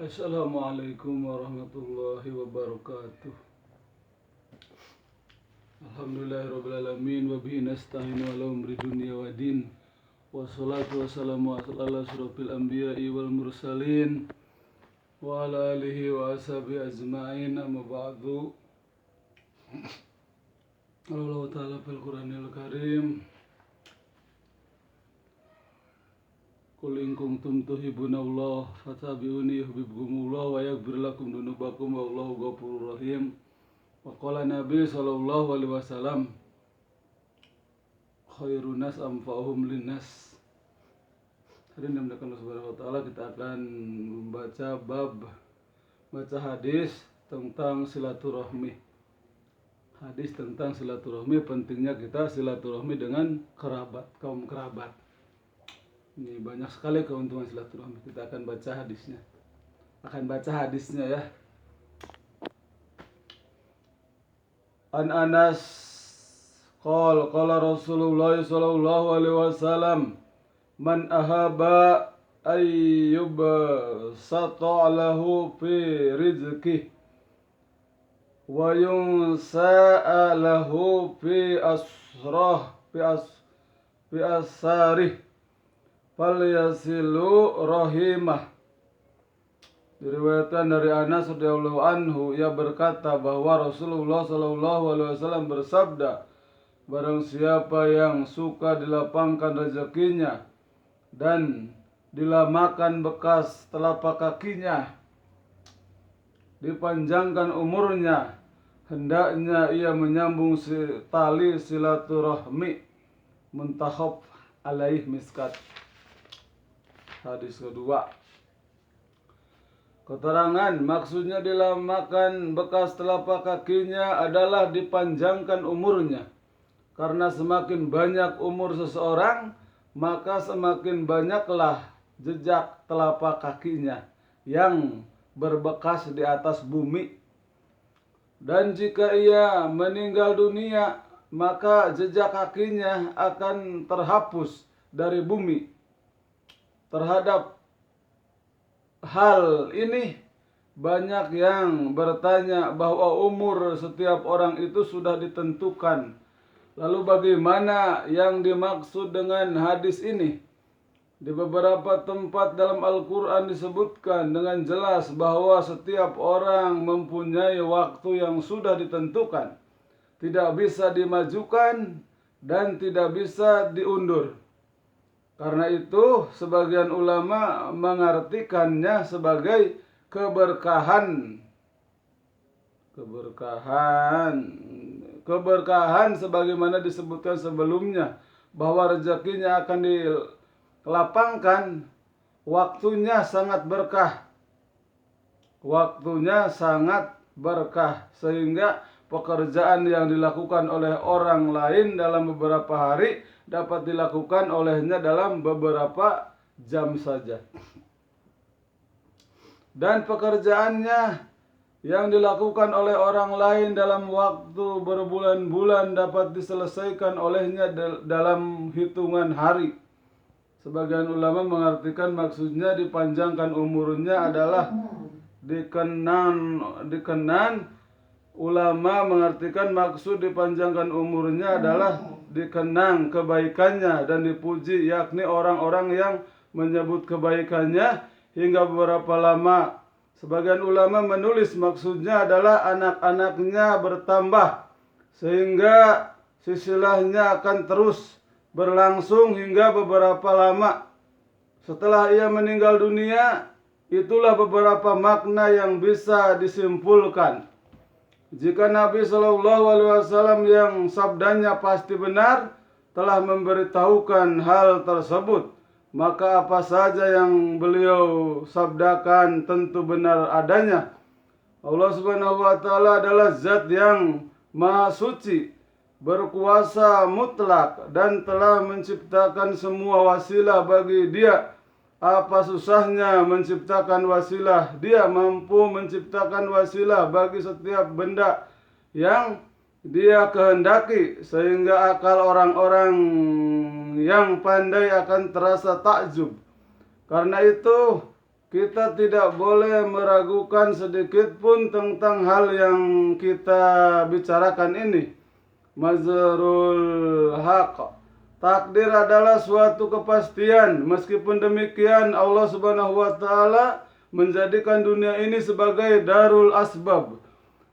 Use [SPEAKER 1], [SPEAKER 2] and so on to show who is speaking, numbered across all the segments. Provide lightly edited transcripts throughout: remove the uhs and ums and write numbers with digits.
[SPEAKER 1] Assalamualaikum warahmatullahi wabarakatuh. Alhamdulillahirrabbilalamin. Wabihi nasta'inu ala umri dunia wa din. Wassalatu wassalamu ala asrofil anbiya'i wal mursalin wa ala alihi wa ashabihi ajma'in, amma ba'du. Allah ta'ala fil Qur'anil Karim, Qul in kuntum tuhibbunallah fattabi'uni yuhibbukumullah wa yaghfir lakum dzunubakum wallahu ghafurur rahim. Wa qala Nabi sallallahu alaihi wasallam, khairun nas anfa'uhum linnas. Hari ini Allah Subhanahu wa taala kita akan membaca hadis tentang silaturahmi. Hadis tentang silaturahmi, pentingnya kita silaturahmi dengan kaum kerabat. Ini banyak sekali keuntungan silaturahmi. Kita akan baca hadisnya ya. An Anas qala Rasulullah sallallahu alaihi wasallam, man ahaba ayyub lahu fi rizqih wa yunsa'a lahu fi asarih falyasilu rahimah. Diriwayatkan dari Anas radhiyallahu anhu, ia berkata bahwa Rasulullah sallallahu alaihi wasallam bersabda, barang siapa yang suka dilapangkan rezekinya dan dilamakan bekas telapak kakinya, dipanjangkan umurnya, hendaknya ia menyambung tali silaturahmi. Muntahab alaih miskat. Hadis kedua. Keterangan maksudnya dilamakan bekas telapak kakinya adalah dipanjangkan umurnya. Karena semakin banyak umur seseorang, maka semakin banyaklah jejak telapak kakinya yang berbekas di atas bumi. Dan jika ia meninggal dunia, maka jejak kakinya akan terhapus dari bumi. Terhadap hal ini banyak yang bertanya bahwa umur setiap orang itu sudah ditentukan. Lalu bagaimana yang dimaksud dengan hadis ini? Di beberapa tempat dalam Al-Quran disebutkan dengan jelas bahwa setiap orang mempunyai waktu yang sudah ditentukan, tidak bisa dimajukan dan tidak bisa diundur. Karena itu sebagian ulama mengartikannya sebagai keberkahan sebagaimana disebutkan sebelumnya, bahwa rezekinya akan dilapangkan, waktunya sangat berkah sehingga pekerjaan yang dilakukan oleh orang lain dalam beberapa hari dapat dilakukan olehnya dalam beberapa jam saja. Dan pekerjaannya yang dilakukan oleh orang lain dalam waktu berbulan-bulan dapat diselesaikan olehnya dalam hitungan hari. Sebagian ulama mengartikan maksudnya dipanjangkan umurnya adalah dikenan. Ulama mengartikan maksud dipanjangkan umurnya adalah dikenang kebaikannya dan dipuji, yakni orang-orang yang menyebut kebaikannya hingga beberapa lama. Sebagian ulama menulis maksudnya adalah anak-anaknya bertambah sehingga silsilahnya akan terus berlangsung hingga beberapa lama. Setelah ia meninggal dunia, itulah beberapa makna yang bisa disimpulkan. Jika Nabi Shallallahu Alaihi Wasallam yang sabdanya pasti benar telah memberitahukan hal tersebut, maka apa saja yang beliau sabdakan tentu benar adanya. Allah Subhanahu Wa Taala adalah Zat yang Maha Suci, berkuasa mutlak dan telah menciptakan semua wasilah bagi Dia. Apa susahnya menciptakan wasilah? Dia mampu menciptakan wasilah bagi setiap benda yang Dia kehendaki, sehingga akal orang-orang yang pandai akan terasa takjub. Karena itu kita tidak boleh meragukan sedikit pun tentang hal yang kita bicarakan ini. Mazharul haq. Takdir adalah suatu kepastian. Meskipun demikian, Allah Subhanahu wa taala menjadikan dunia ini sebagai darul asbab,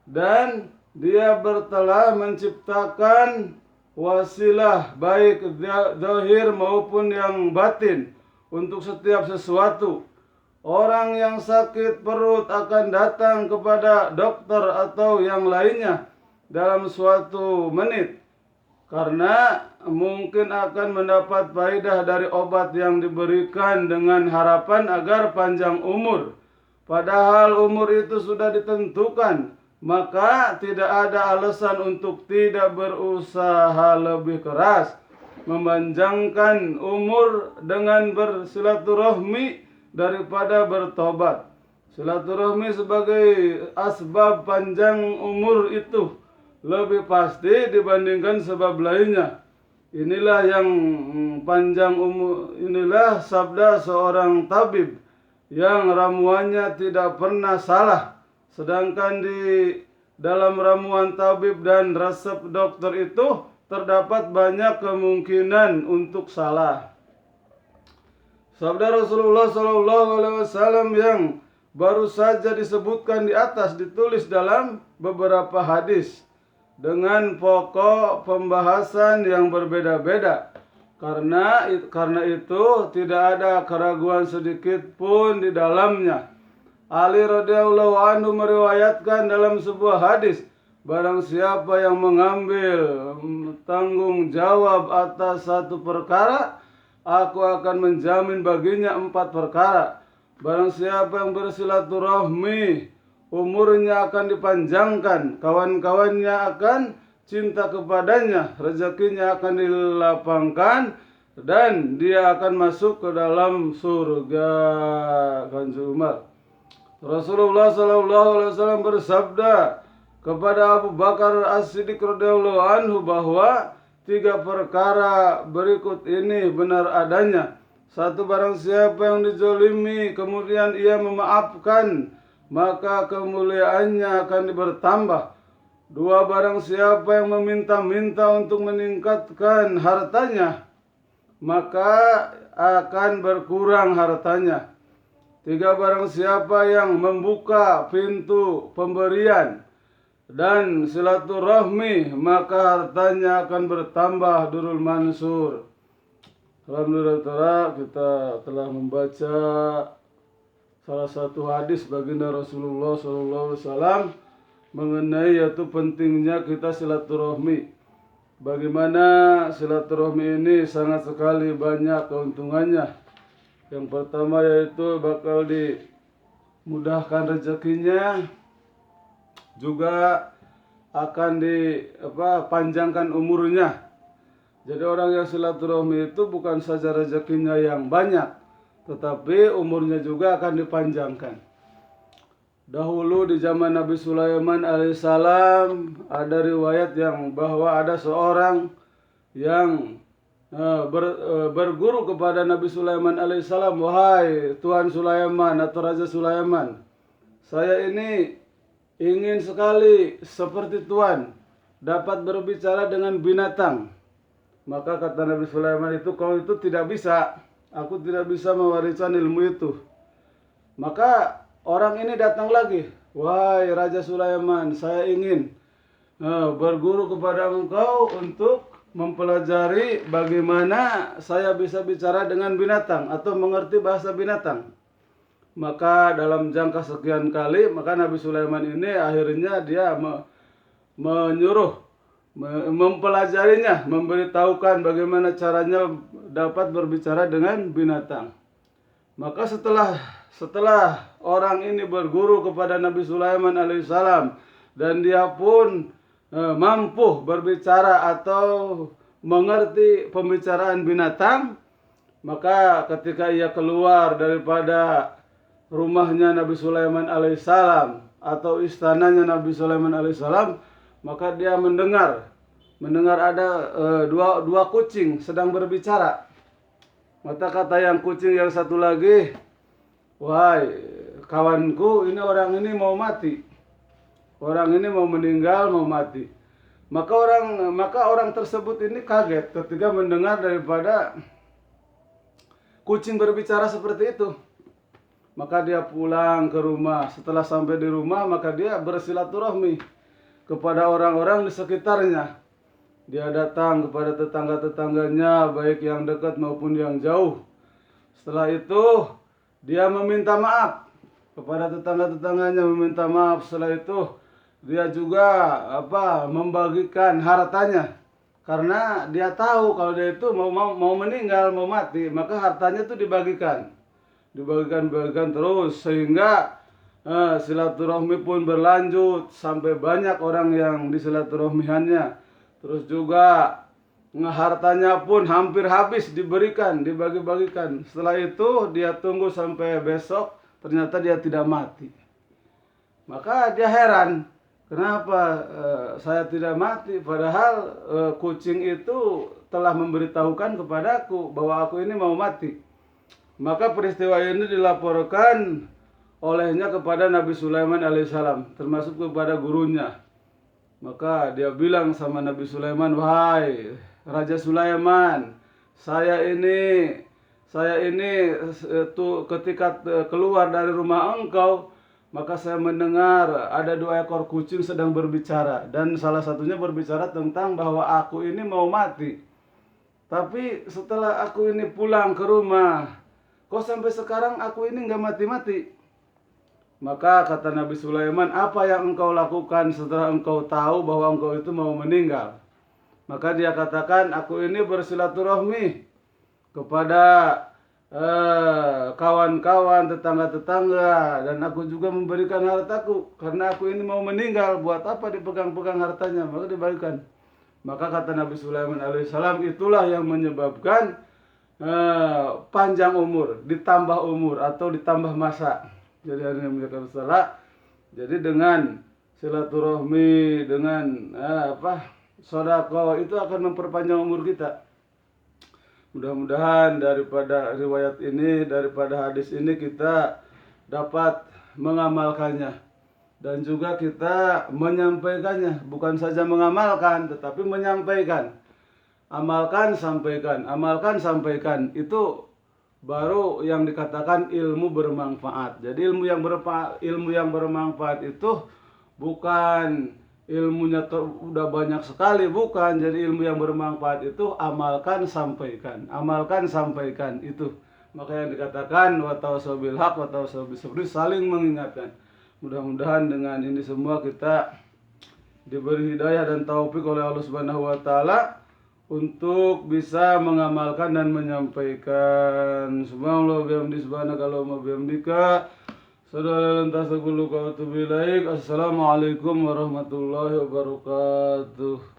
[SPEAKER 1] dan Dia telah menciptakan wasilah baik zahir maupun yang batin untuk setiap sesuatu. Orang yang sakit perut akan datang kepada dokter atau yang lainnya dalam suatu menit, karena mungkin akan mendapat faedah dari obat yang diberikan dengan harapan agar panjang umur. Padahal umur itu sudah ditentukan, maka tidak ada alasan untuk tidak berusaha lebih keras memanjangkan umur dengan bersilaturahmi daripada bertobat. Silaturahmi sebagai asbab panjang umur itu lebih pasti dibandingkan sebab lainnya. Inilah yang panjang umur, inilah sabda seorang tabib yang ramuannya tidak pernah salah. Sedangkan di dalam ramuan tabib dan resep dokter itu terdapat banyak kemungkinan untuk salah. Sabda Rasulullah SAW yang baru saja disebutkan di atas ditulis dalam beberapa hadis dengan pokok pembahasan yang berbeda-beda. Karena itu tidak ada keraguan sedikit pun di dalamnya. Ali radhiyallahu anhu meriwayatkan dalam sebuah hadis, barang siapa yang mengambil tanggung jawab atas satu perkara, aku akan menjamin baginya 4 perkara. Barang siapa yang bersilaturahmi, umurnya akan dipanjangkan, kawan-kawannya akan cinta kepadanya, rezekinya akan dilapangkan, dan dia akan masuk ke dalam surga. Kanjeng Umar. Rasulullah SAW bersabda kepada Abu Bakar As-Siddiq radhiyallahu anhu bahwa 3 perkara berikut ini benar adanya. 1, barang siapa yang dizalimi kemudian ia memaafkan, maka kemuliaannya akan bertambah. 2, barang siapa yang meminta-minta untuk meningkatkan hartanya, maka akan berkurang hartanya. 3, barang siapa yang membuka pintu pemberian dan silaturahmi, maka hartanya akan bertambah durul mansur. Alhamdulillah, kita telah membaca salah satu hadis baginda Rasulullah SAW mengenai yaitu pentingnya kita silaturahmi. Bagaimana silaturahmi ini sangat sekali banyak keuntungannya. Yang pertama yaitu bakal dimudahkan rezekinya, juga akan panjangkan umurnya. Jadi orang yang silaturahmi itu bukan saja rezekinya yang banyak, tetapi umurnya juga akan dipanjangkan. Dahulu di zaman Nabi Sulaiman alaihissalam ada riwayat yang bahwa ada seorang yang berguru kepada Nabi Sulaiman alaihissalam, wahai Tuan Sulaiman atau Raja Sulaiman, saya ini ingin sekali seperti Tuan dapat berbicara dengan binatang. Maka kata Nabi Sulaiman itu, kau itu tidak bisa, aku tidak bisa mewariskan ilmu itu. Maka orang ini datang lagi, wahai Raja Sulaiman, saya ingin berguru kepada engkau untuk mempelajari bagaimana saya bisa bicara dengan binatang atau mengerti bahasa binatang. Maka dalam jangka sekian kali, maka Nabi Sulaiman ini akhirnya dia menyuruh mempelajarinya, memberitahukan bagaimana caranya dapat berbicara dengan binatang. Maka setelah orang ini berguru kepada Nabi Sulaiman alaihissalam dan dia pun mampu berbicara atau mengerti pembicaraan binatang, maka ketika ia keluar daripada rumahnya Nabi Sulaiman alaihissalam atau istananya Nabi Sulaiman alaihissalam, maka dia mendengar ada dua kucing sedang berbicara. Maka kata yang kucing yang satu lagi, wahai kawanku, ini orang ini mau mati. Orang ini mau meninggal, mau mati. Maka orang tersebut ini kaget ketika mendengar daripada kucing berbicara seperti itu. Maka dia pulang ke rumah. Setelah sampai di rumah, maka dia bersilaturahmi kepada orang-orang di sekitarnya. Dia datang kepada tetangga-tetangganya, baik yang dekat maupun yang jauh. Setelah itu, dia meminta maaf kepada tetangga-tetangganya, meminta maaf. Setelah itu, dia juga membagikan hartanya. Karena dia tahu kalau dia itu mau meninggal, mau mati, maka hartanya itu dibagikan terus, sehingga silaturahmi pun berlanjut sampai banyak orang yang disilaturahmiannya. Terus juga hartanya pun hampir habis dibagi-bagikan. Setelah itu dia tunggu sampai besok, ternyata dia tidak mati. Maka dia heran, kenapa saya tidak mati, padahal kucing itu telah memberitahukan kepadaku bahwa aku ini mau mati. Maka peristiwa ini dilaporkan olehnya kepada Nabi Sulaiman alaihissalam, termasuk kepada gurunya. Maka dia bilang sama Nabi Sulaiman, wahai Raja Sulaiman, saya ini ketika keluar dari rumah engkau, maka saya mendengar ada 2 ekor kucing sedang berbicara, dan salah satunya berbicara tentang bahwa aku ini mau mati. Tapi setelah aku ini pulang ke rumah, kok sampai sekarang aku ini nggak mati-mati? Maka kata Nabi Sulaiman, apa yang engkau lakukan setelah engkau tahu bahwa engkau itu mau meninggal? Maka dia katakan, aku ini bersilaturahmi kepada kawan-kawan, tetangga-tetangga, dan aku juga memberikan hartaku karena aku ini mau meninggal. Buat apa dipegang-pegang hartanya? Maka dibagikan. Maka kata Nabi Sulaiman alaihissalam, itulah yang menyebabkan panjang umur, ditambah umur atau ditambah masa. Jadi hari ini salah. Jadi dengan silaturahmi, dengan sedekah itu akan memperpanjang umur kita. Mudah-mudahan daripada riwayat ini, daripada hadis ini kita dapat mengamalkannya dan juga kita menyampaikannya. Bukan saja mengamalkan, tetapi menyampaikan. Amalkan, sampaikan. Itu baru yang dikatakan ilmu bermanfaat. Jadi ilmu yang bermanfaat itu bukan ilmunya udah banyak sekali, bukan. Jadi ilmu yang bermanfaat itu amalkan, sampaikan itu. Maka yang dikatakan watawassaw bil haq watawassaw bis sabr, saling mengingatkan. Mudah-mudahan dengan ini semua kita diberi hidayah dan taufik oleh Allah Subhanahu wa taala untuk bisa mengamalkan dan menyampaikan. Subhanallah bihamdi, subhanakallahumma bihamdika, Assalamualaikum warahmatullahi wabarakatuh.